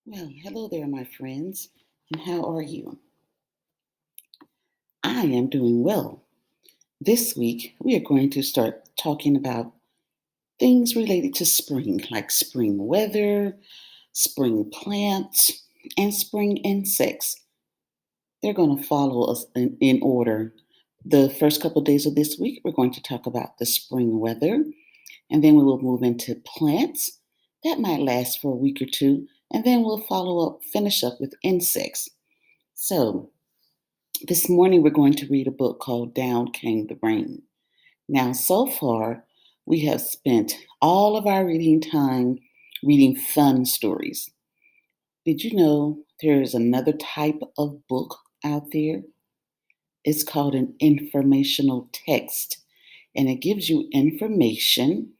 Well, hello there, my friends, and how are you? I am doing well. This week, we are going to start talking about things related to spring, like spring weather, spring plants, and spring insects. They're going to follow us in order. The first couple of days of this week, we're going to talk about the spring weather, and then we will move into plants. That might last for a week or two, and then we'll finish up with insects. So, this morning, we're going to read a book called Down Came the Rain. Now, so far, we have spent all of our reading time reading fun stories. Did you know there is another type of book out there? It's called an informational text, and it gives you information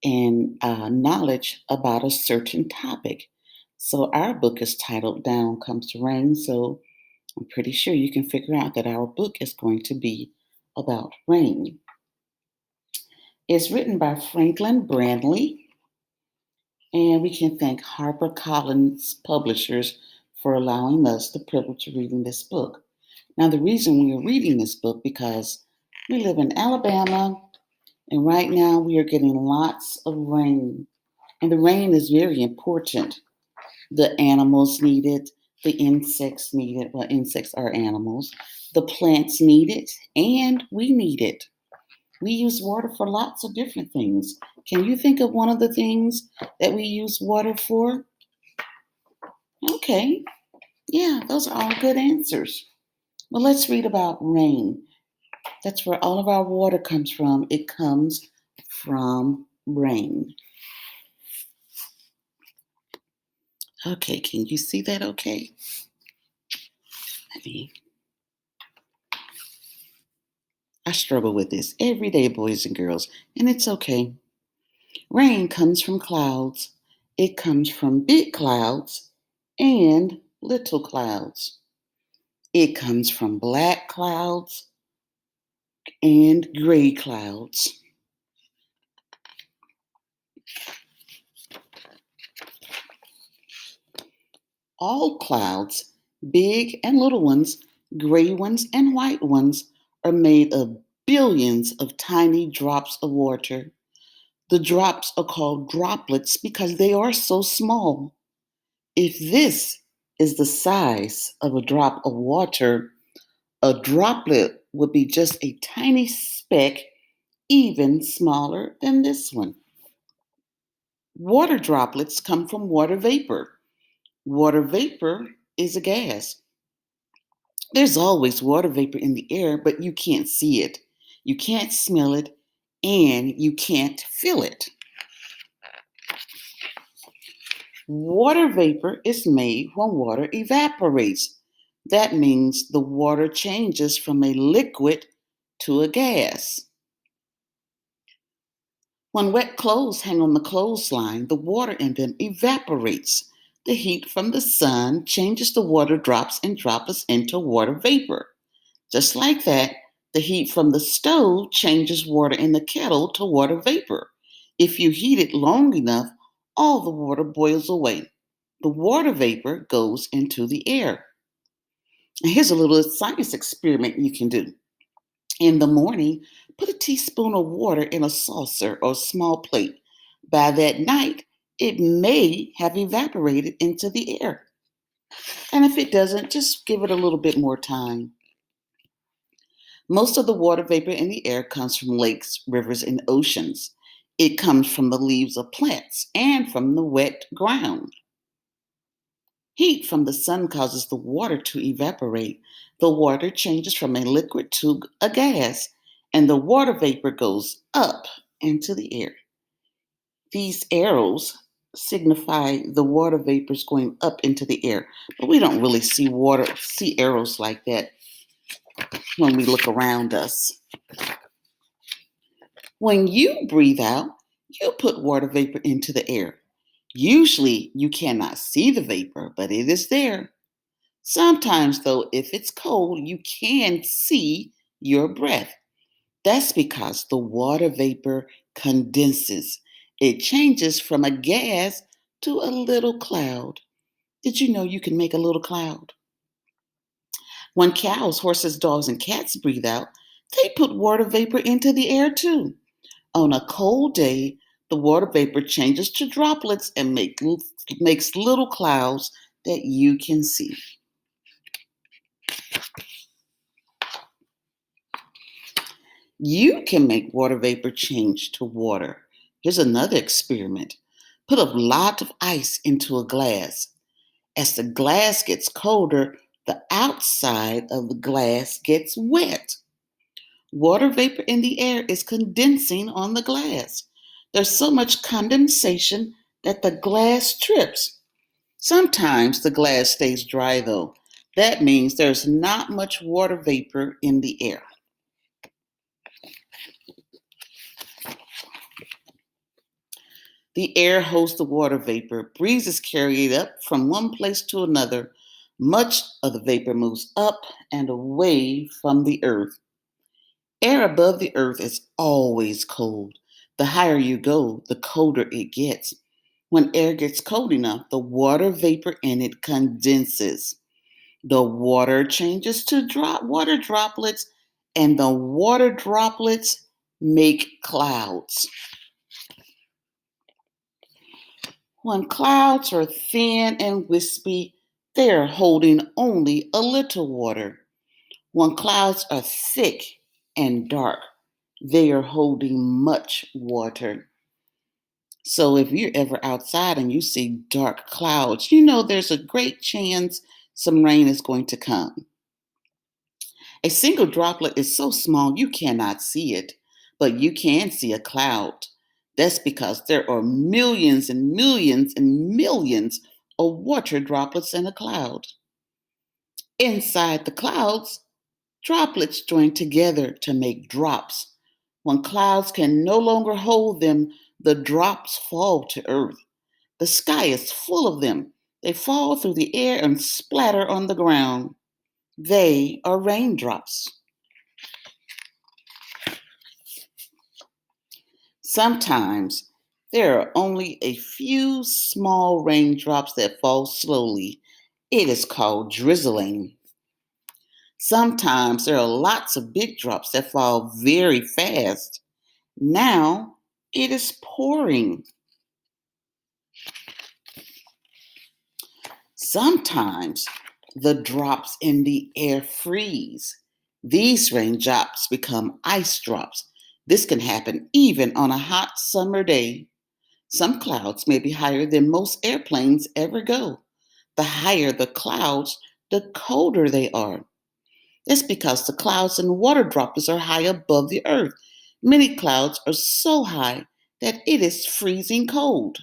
and knowledge about a certain topic. So, our book is titled Down Comes the Rain. So, I'm pretty sure you can figure out that our book is going to be about rain. It's written by Franklyn Branley, and we can thank HarperCollins publishers for allowing us the privilege of reading this book. Now, the reason we are reading this book because we live in Alabama, and right now we are getting lots of rain, and the rain is very important. The animals need it, the insects need it. Well, insects are animals. The plants need it, and we need it. We use water for lots of different things. Can you think of one of the things that we use water for? Okay, yeah, those are all good answers. Well, let's read about rain. That's where all of our water comes from. It comes from rain. Okay, can you see that okay? Let me I struggle with this every day, boys and girls, and it's okay. Rain comes from clouds. It comes from big clouds and little clouds. It comes from black clouds and gray clouds. All clouds, big and little ones, gray ones and white ones, are made of billions of tiny drops of water. The drops are called droplets because they are so small. If this is the size of a drop of water, a droplet would be just a tiny speck, even smaller than this one. Water droplets come from water vapor. Water vapor is a gas. There's always water vapor in the air, but you can't see it, you can't smell it, and you can't feel it. Water vapor is made when water evaporates. That means the water changes from a liquid to a gas. When wet clothes hang on the clothesline, the water in them evaporates. The heat from the sun changes the water drops and droplets into water vapor. Just like that, the heat from the stove changes water in the kettle to water vapor. If you heat it long enough, all the water boils away. The water vapor goes into the air. And here's a little science experiment you can do. In the morning, put a teaspoon of water in a saucer or small plate. By that night, it may have evaporated into the air. And if it doesn't, just give it a little bit more time. Most of the water vapor in the air comes from lakes, rivers, and oceans. It comes from the leaves of plants and from the wet ground. Heat from the sun causes the water to evaporate. The water changes from a liquid to a gas, and the water vapor goes up into the air. These arrows signify the water vapors going up into the air, but we don't really see arrows like that when we look around us. When you breathe out, you put water vapor into the air. Usually, you cannot see the vapor, but it is there. Sometimes, though, if it's cold, you can see your breath. That's because the water vapor condenses. It changes from a gas to a little cloud. Did you know you can make a little cloud? When cows, horses, dogs, and cats breathe out, they put water vapor into the air too. On a cold day, the water vapor changes to droplets and makes little clouds that you can see. You can make water vapor change to water. Here's another experiment. Put a lot of ice into a glass. As the glass gets colder, the outside of the glass gets wet. Water vapor in the air is condensing on the glass. There's so much condensation that the glass trips. Sometimes the glass stays dry though. That means there's not much water vapor in the air. The air holds the water vapor. Breezes carry it up from one place to another. Much of the vapor moves up and away from the earth. Air above the earth is always cold. The higher you go, the colder it gets. When air gets cold enough, the water vapor in it condenses. The water changes to water droplets, and the water droplets make clouds. When clouds are thin and wispy, they are holding only a little water. When clouds are thick and dark, they are holding much water. So if you're ever outside and you see dark clouds, you know there's a great chance some rain is going to come. A single droplet is so small you cannot see it, but you can see a cloud. That's because there are millions and millions and millions of water droplets in a cloud. Inside the clouds, droplets join together to make drops. When clouds can no longer hold them, the drops fall to earth. The sky is full of them. They fall through the air and splatter on the ground. They are raindrops. Sometimes there are only a few small raindrops that fall slowly. It is called drizzling. Sometimes there are lots of big drops that fall very fast. Now it is pouring. Sometimes the drops in the air freeze. These raindrops become ice drops. This can happen even on a hot summer day. Some clouds may be higher than most airplanes ever go. The higher the clouds, the colder they are. That's because the clouds and water droplets are high above the earth. Many clouds are so high that it is freezing cold.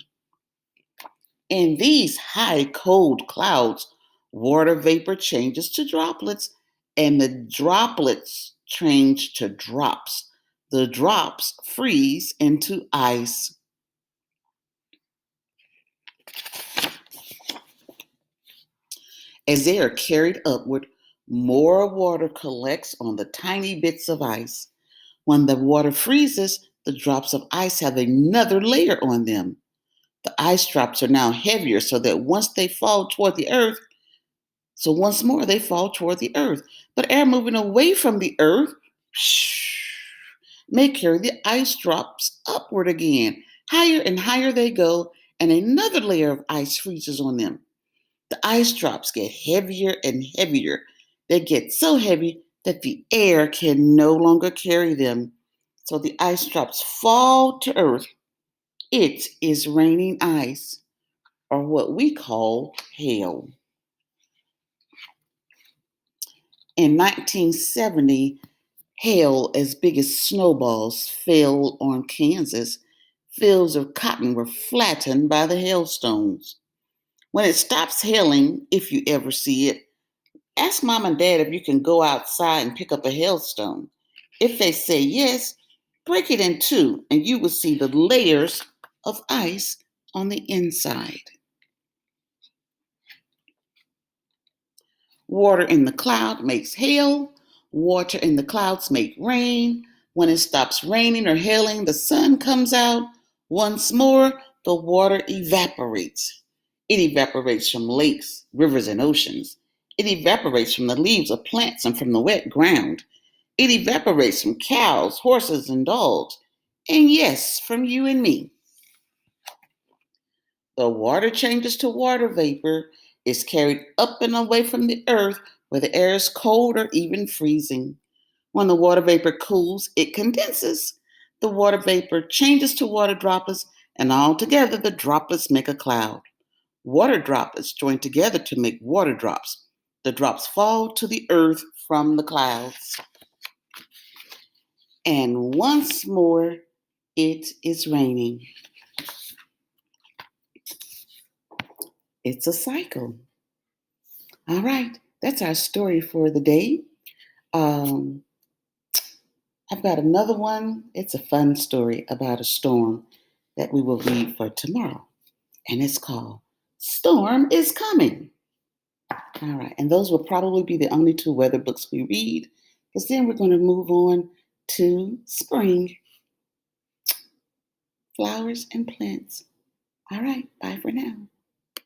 In these high cold clouds, water vapor changes to droplets, and the droplets change to drops. The drops freeze into ice. As they are carried upward, more water collects on the tiny bits of ice. When the water freezes, the drops of ice have another layer on them. The ice drops are now heavier so that once more they fall toward the earth. But air moving away from the earth may carry the ice drops upward again. Higher and higher they go, and another layer of ice freezes on them. The ice drops get heavier and heavier. They get so heavy that the air can no longer carry them. So the ice drops fall to earth. It is raining ice, or what we call hail. In 1970, hail as big as snowballs fell on Kansas. Fields of cotton were flattened by the hailstones. When it stops hailing, if you ever see it, ask mom and dad if you can go outside and pick up a hailstone. If they say yes, break it in two and you will see the layers of ice on the inside. Water in the cloud makes hail. Water in the clouds make rain. When it stops raining or hailing, the sun comes out. Once more, the water evaporates. It evaporates from lakes, rivers, and oceans. It evaporates from the leaves of plants and from the wet ground. It evaporates from cows, horses, and dogs. And yes, from you and me. The water changes to water vapor, is carried up and away from the earth where the air is cold or even freezing. When the water vapor cools, it condenses. The water vapor changes to water droplets, and all together the droplets make a cloud. Water droplets join together to make water drops. The drops fall to the earth from the clouds. And once more, it is raining. It's a cycle. All right, that's our story for the day. Um, I've got another one. It's a fun story about a storm that we will read for tomorrow. And it's called Storm is Coming. All right, and those will probably be the only two weather books we read, because then we're going to move on to spring, flowers and plants. All right, bye for now.